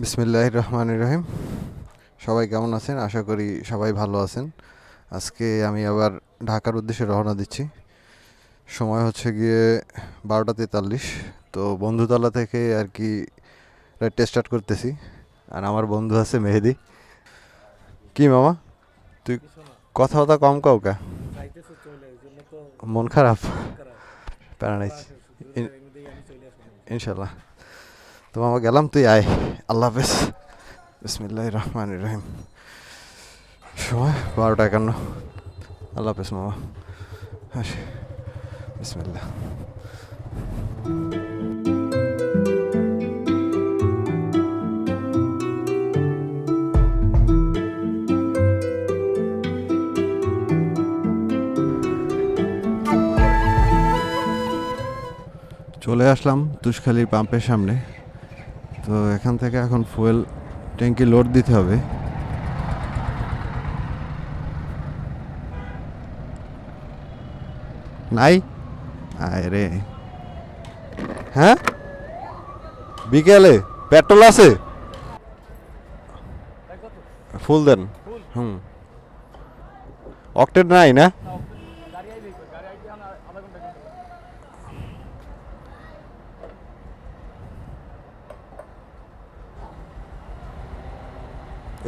বিসমিল্লাহির রহমানির রহিম। সবাই কেমন আছেন? আশা করি সবাই ভালো আছেন। আজকে আমি আবার ঢাকার উদ্দেশ্যে রওনা দিচ্ছি। সময় হচ্ছে গিয়ে 12টা 43। তো বন্ধুতলা থেকে আর কি রাইডটা স্টার্ট করতেছি। আর আমার বন্ধু আছে মেহেদি। কি মামা, তুই কথা কথা কম কাউকা, মন খারাপ? প্যারা নাই, ইনশাল্লাহ। তো মামা গেলাম, তুই আয়। আল্লাহ হাফেজ। বিসমিল্লাহির রহমানির রহিম। সময় 12টা 51। আল্লাহ হাফেজ মামা। আসি, বিসমিল্লাহ। চলে আসলাম তুষখালীর পাম্পের সামনে। তো এখান থেকে এখন ফুয়েল ট্যাঙ্কি লোড দিতে হবে। নাই আয় রে। হ্যাঁ, বিকেলে পেট্রোল আছে, ফুল দেন। হুম, অক্টেন নাই না?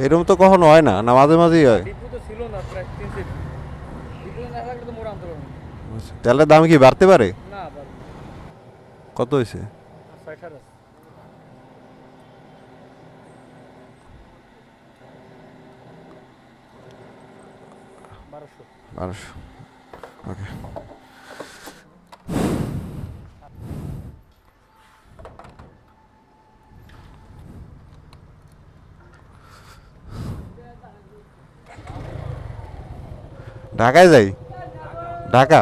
এরকম তো কখনো হয় না, না মাঝে মাঝেই হয়? তেলের দাম কি বাড়তে পারে? কত হয়েছে? 1200। ওকে। ঢাকায় যাই। ঢাকা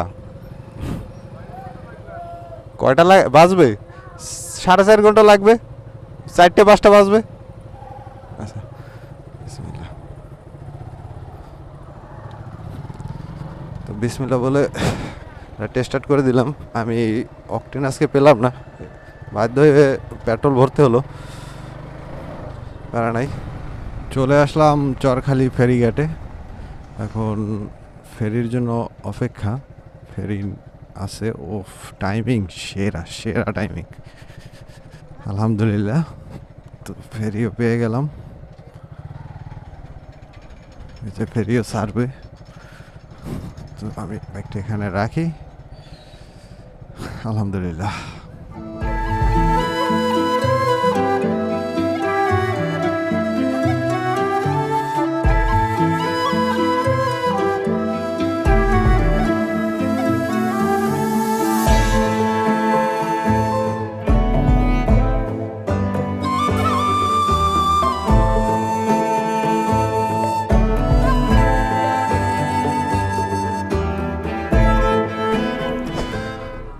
কয়টা বাজবে? 4.5 ঘন্টা লাগবে। 4টে 5টা বাজবে। আচ্ছা, বিসমিল্লাহ। তো বিসমিল্লাহ বলে স্টার্ট করে দিলাম। আমি অকটেন আজকে পেলাম না, বাধ্য হয়ে পেট্রোল ভরতে হলো। প্যারা নাই। চলে আসলাম চরখালি ফেরিঘাটে। এখন ফেরির জন্য অপেক্ষা। ফেরি আছে। ও টাইমিং সেরা সেরা টাইমিং, আলহামদুলিল্লাহ। তো ফেরিও পেয়ে গেলাম, এই যে ফেরিও ছাড়বে। তো আমি বাইকটা এখানে রাখি, আলহামদুলিল্লাহ।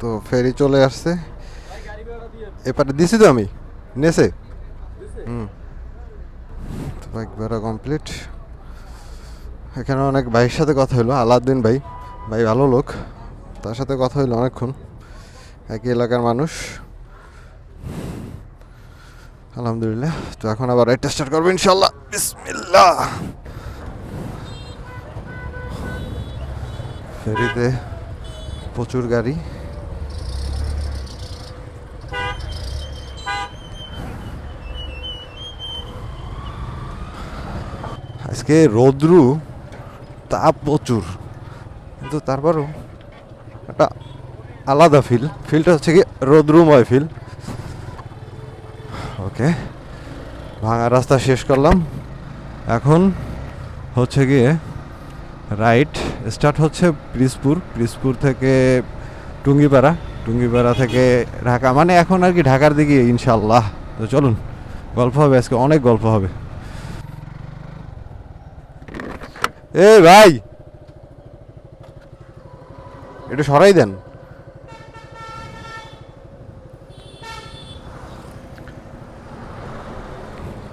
তো ফেরি চলে আসছে। এপারে দিছি তো আমি, নেছে। হুম, তো বাইক ভাড়া কমপ্লিট। এখানে অনেক ভাইয়ের সাথে কথা হলো। আলাউদ্দিন ভাই, ভাই ভালো লোক। তার সাথে কথা হইলো অনেকক্ষণ। একই এলাকার মানুষ, আলহামদুলিল্লাহ। তো এখন আবার রাইডটা স্টার্ট করবো ইনশাল্লাহ, বিসমিল্লাহ। ফেরিতে প্রচুর গাড়ি। আজকে রৌদ্রু, তাপ প্রচুর, কিন্তু তারপরও একটা আলাদা ফিলটা হচ্ছে কি রৌদ্রুময় ফিল। ওকে, ভাঙা রাস্তা শেষ করলাম। এখন হচ্ছে গিয়ে রাইট স্টার্ট হচ্ছে পিরিজপুর থেকে টুঙ্গিপাড়া থেকে ঢাকা, মানে এখন আর কি ঢাকার দিকে ইনশাল্লাহ। তো চলুন, গল্প হবে আজকে, অনেক গল্প হবে। এ ভাই, একটু সরাই দেন।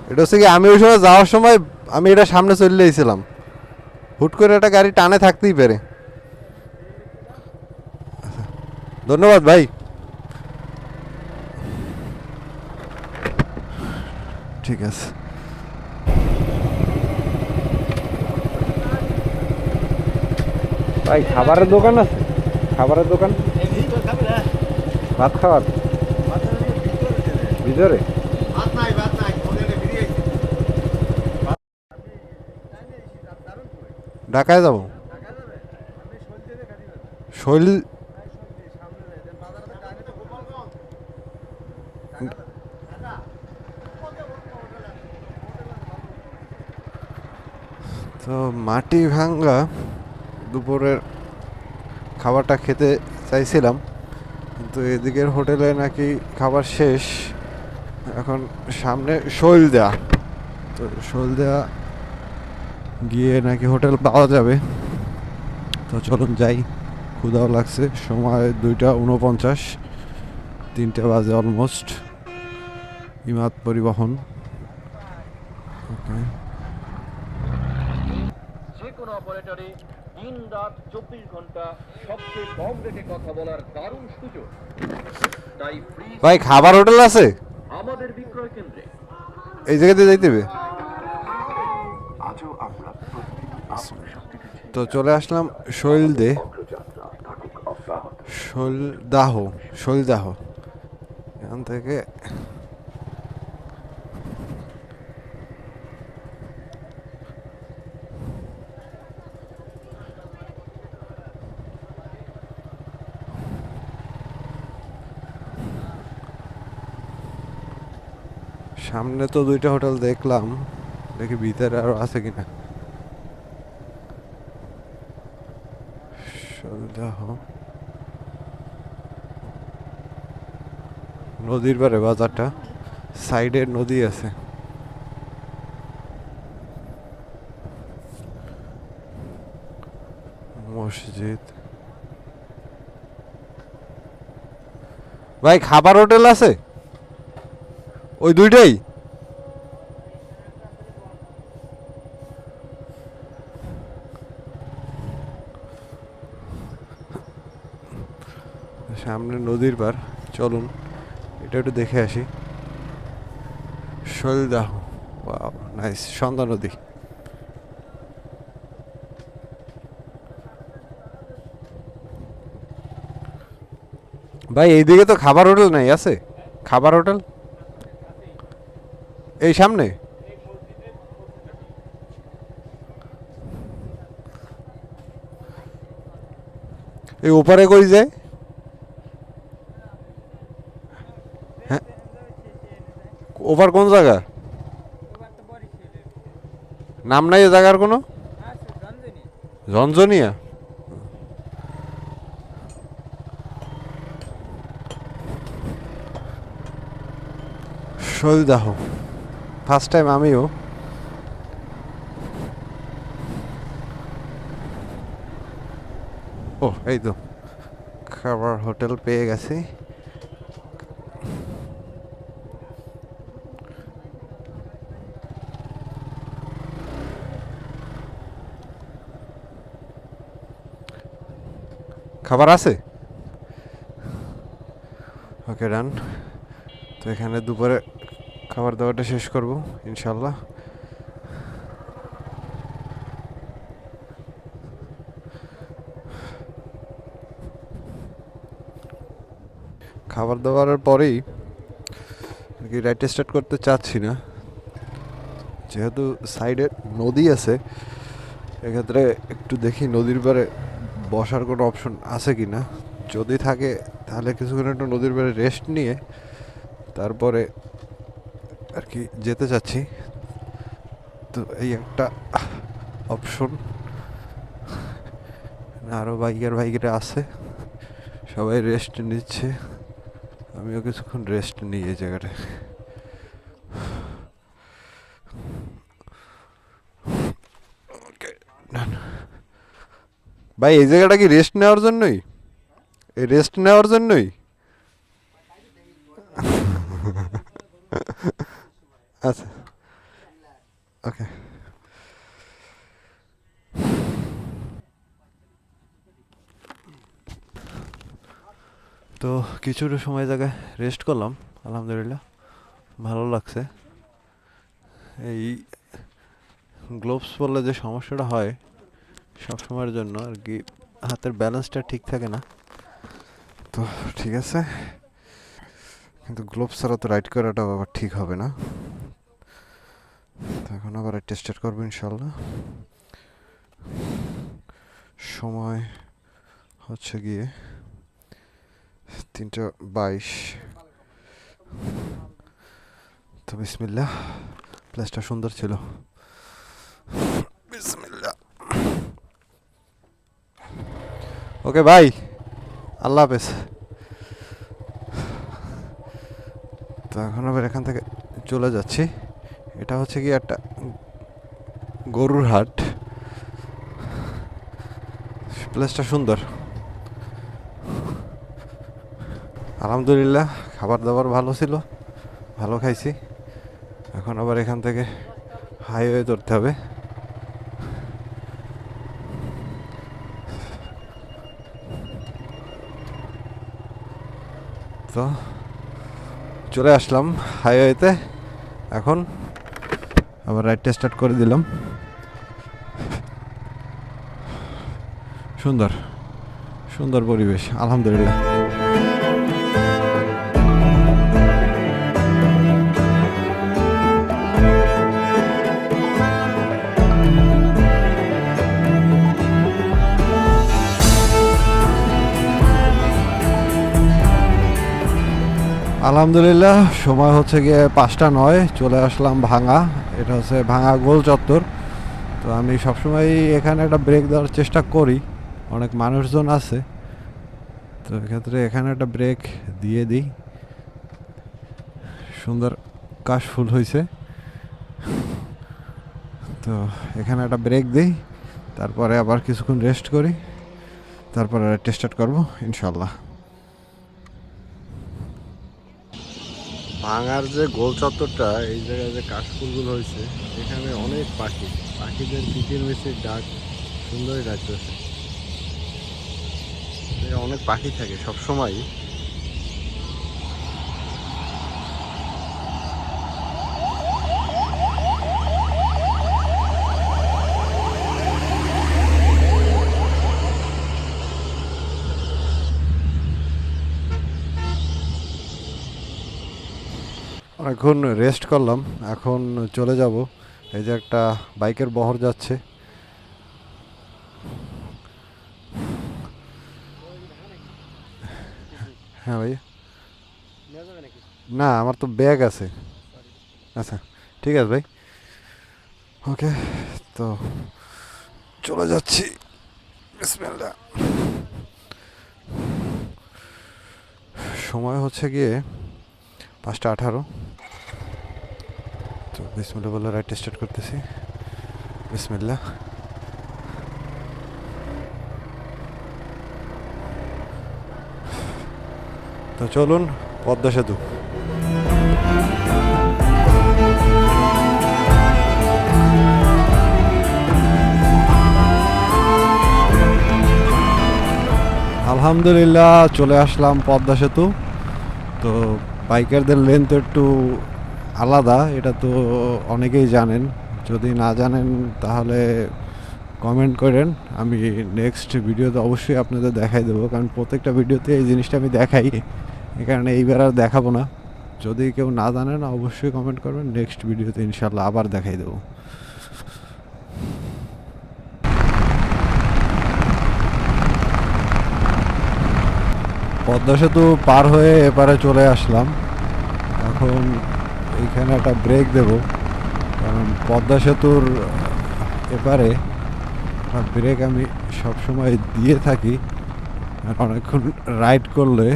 এটা হচ্ছে কি, আমি ওই সময় যাওয়ার সময় আমি এটা সামনে চলে এসেছিলাম, হুট করে একটা গাড়ি টানে থাকতেই পারে। ধন্যবাদ ভাই। ঠিক আছে। ভাই খাবারের দোকান আছে? খাবারের দোকান, ভাত খাওয়ার ভিতরে? ঢাকায় যাবো। শৈল তো মাটি ভাঙ্গা দুপুরের খাবারটা খেতে চাইছিলাম, কিন্তু এদিকের হোটেলে নাকি খাবার শেষ। এখন সামনে শৈলদা, তো শৈলদা গিয়ে নাকি হোটেল পাওয়া যাবে। তো চলুন যাই, ক্ষুধাও লাগছে। সময় 2:49, 3টে বাজে অলমোস্ট। ইমাদ পরিবহন। ওকে, যে কোনো অপারেটরে দিন রাত 24 ঘন্টা সবচেয়ে কম রেটে কথা বলার দারুণ সুযোগ। তাই ফ্রি ভাই খাবার হোটেল আছে আমাদের বিক্রয় কেন্দ্রে। এই জায়গাতে যাইতে হবে? তো চলে আসলাম শৈলদে, শৈলদাহ, শৈলদাহ। এখান থেকে সামনে তো 2টা হোটেল দেখলাম, দেখি ভিতরে আরো আছে কিনা। শৈলদাহ নদীর পারে বাজারটা, সাইডে নদী আছে। মসজিদ। ভাই খাবার হোটেল আছে ওই 2টাই? সামনে নদীর পার, চলুন এটা একটু দেখে আসি। শৈলদাহ, ওয়াও নাইস, সন্ধ্যা নদী। ভাই এইদিকে তো খাবার হোটেল নাই, আছে খাবার হোটেল এই সামনে? এই ওপারে কই যায়? হ্যাঁ, ওপার কোন জায়গা? নাম নাই এ জায়গার কোনো? ঝঞ্ঝনিয়া। শৈলদাহ ফার্স্ট টাইম আমিও। ও এই তো খাবার হোটেল পেয়ে গেছি। খাবার আছে? ওকে ডান। তো এখানে দুপুরে খাবার দাবারটা শেষ করব ইনশাল্লাহ। খাবার দাবারের পরেই আর কি রাইড স্টার্ট করতে চাচ্ছি না, যেহেতু সাইডে নদী আছে। এক্ষেত্রে একটু দেখি নদীর পাড়ে বসার কোনো অপশন আছে কি না। যদি থাকে তাহলে কিছুক্ষণ একটু নদীর পাড়ে রেস্ট নিয়ে তারপরে আর কি যেতে চাচ্ছি। তো এই একটা অপশন। আরও বাইকেরা আছে, সবাই রেস্ট নিচ্ছে, আমিও কিছুক্ষণ রেস্ট নিই এই জায়গাটায়। ভাই এই জায়গাটা কি রেস্ট নেওয়ার জন্যই? এই রেস্ট নেওয়ার জন্যই? আচ্ছা, ওকে। তো কিছুটা সময় জায়গায় রেস্ট করলাম, আলহামদুলিল্লাহ ভালো লাগছে। এই গ্লোভস পরলে যে সমস্যাটা হয় সব সময়ের জন্য আর কি, হাতের ব্যালেন্সটা ঠিক থাকে না। তো ঠিক আছে, কিন্তু গ্লোভস ছাড়া তো রাইড করাটাও আবার ঠিক হবে না। তো এখন আবার টেস্টেড করবো ইনশাল্লাহ। সময় হচ্ছে গিয়ে 3:22। তো বিসমিল্লাহ, প্লেসটা সুন্দর ছিল। বিসমিল্লাহ। ওকে ভাই, আল্লাহ হাফেজ। তো এখন আবার এখান থেকে চলে যাচ্ছি। এটা হচ্ছে কি একটা গরুর হাট। প্লেসটা সুন্দর, আলহামদুলিল্লাহ। খাবার দাবার ভালো ছিল, ভালো খাইছি। এখন আবার এখান থেকে হাইওয়ে ধরতে হবে। তো চলে আসলাম হাইওয়েতে। এখন আবার রাইডটা স্টার্ট করে দিলাম। সুন্দর সুন্দর পরিবেশ, আলহামদুলিল্লাহ। আলহামদুলিল্লাহ, সময় হচ্ছে গিয়ে 5:09। চলে আসলাম ভাঙা। এটা হচ্ছে ভাঙা গোল চত্বর। তো আমি সবসময় এখানে একটা ব্রেক দেওয়ার চেষ্টা করি, অনেক মানুষজন আছে। তো এক্ষেত্রে এখানে একটা ব্রেক দিয়ে দিই। সুন্দর কাশফুল হয়েছে। তো এখানে একটা ব্রেক দিই, তারপরে আবার কিছুক্ষণ রেস্ট করি, তারপরে টেস্ট করবো ইনশাল্লাহ। ভাঙার যে গোল চত্বরটা, এই জায়গায় যে কাশফুলগুলো হয়েছে, এখানে অনেক পাখি, পাখিদের কিচির মিচির ডাক সুন্দরই ডাকতেছে। অনেক পাখি থাকে সব সময়। অনেকক্ষণ রেস্ট করলাম, এখন চলে যাব। এই যে একটা বাইকের বহর যাচ্ছে। হ্যাঁ ভাই, না আমার তো ব্যাগ আছে। আচ্ছা ঠিক আছে ভাই, ওকে। তো চলে যাচ্ছি, বিসমিল্লাহ। সময় হচ্ছে গিয়ে 5:18। তো বিসমিল্লাহ বলে রাইড স্টার্ট করতেছি। বিসমিল্লাহ। তো চলুন, পদ্মা সেতু। আলহামদুলিল্লাহ, চলে আসলাম পদ্মা সেতু। তো বাইকারদের লেন্থ একটু আলাদা, এটা তো অনেকেই জানেন। যদি না জানেন তাহলে কমেন্ট করেন, আমি নেক্সট ভিডিওতে অবশ্যই আপনাদের দেখাই দেবো। কারণ প্রত্যেকটা ভিডিওতে এই জিনিসটা আমি দেখাই, এই কারণে এইবার আর দেখাবো না। যদি কেউ না জানেন অবশ্যই কমেন্ট করবেন, নেক্সট ভিডিওতে ইনশাল্লাহ আবার দেখাই দেবো। পদ্মা সেতু পার হয়ে এপারে চলে আসলাম। এখন এইখানে একটা ব্রেক দেব, কারণ পদ্মা সেতুর এপারে ব্রেক আমি সবসময় দিয়ে থাকি। আর অনেকক্ষণ রাইড করলে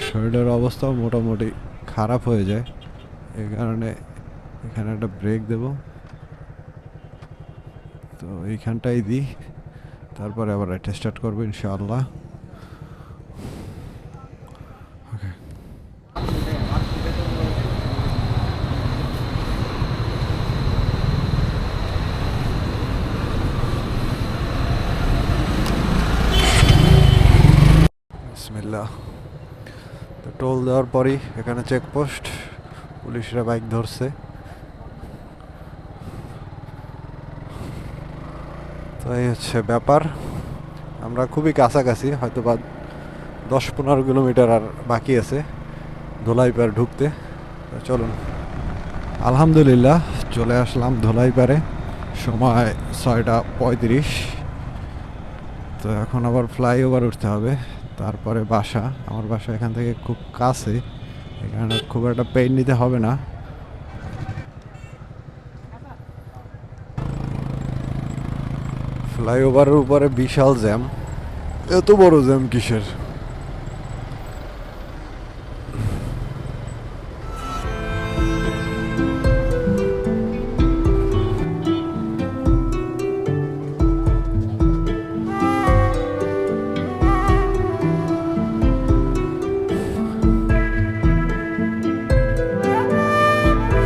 শরীরের অবস্থাও মোটামুটি খারাপ হয়ে যায়, এই কারণে এখানে একটা ব্রেক দেব। তো এইখানটাই দিই, তারপরে আবার রাইড স্টার্ট করবো ইনশাআল্লাহ। ওকে। বিসমিল্লাহ। তো টোল দেওয়ার পরই এখানে চেকপোস্ট, পুলিশরা বাইক ধরছে। তো এই হচ্ছে ব্যাপার। আমরা খুবই কাছাকাছি, হয়তো বা 10-15 কিলোমিটার আর বাকি আছে ধোলাইপাড় ঢুকতে। তো চলুন, আলহামদুলিল্লাহ চলে আসলাম ধোলাইপাড়ে। সময় 6টা 35। তো এখন আবার ফ্লাইওভার উঠতে হবে, তারপরে বাসা। আমার বাসা এখান থেকে খুব কাছে, এখানে খুব একটা পেইন নিতে হবে না। ফ্লাইওভারের উপরে বিশাল জ্যাম। এত বড় জ্যাম কিসের?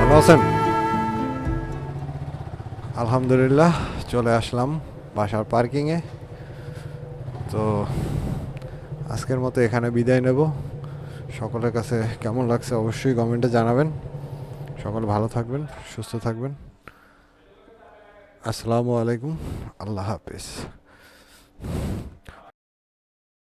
ভালো আছেন? আলহামদুলিল্লাহ চলে আসলাম বাসার পার্কিংয়ে। তো আজকের মতো এখানে বিদায় নেব। সকলের কাছে কেমন লাগছে অবশ্যই কমেন্টে জানাবেন। সকলে ভালো থাকবেন, সুস্থ থাকবেন। আসসালামু আলাইকুম, আল্লাহ হাফিজ।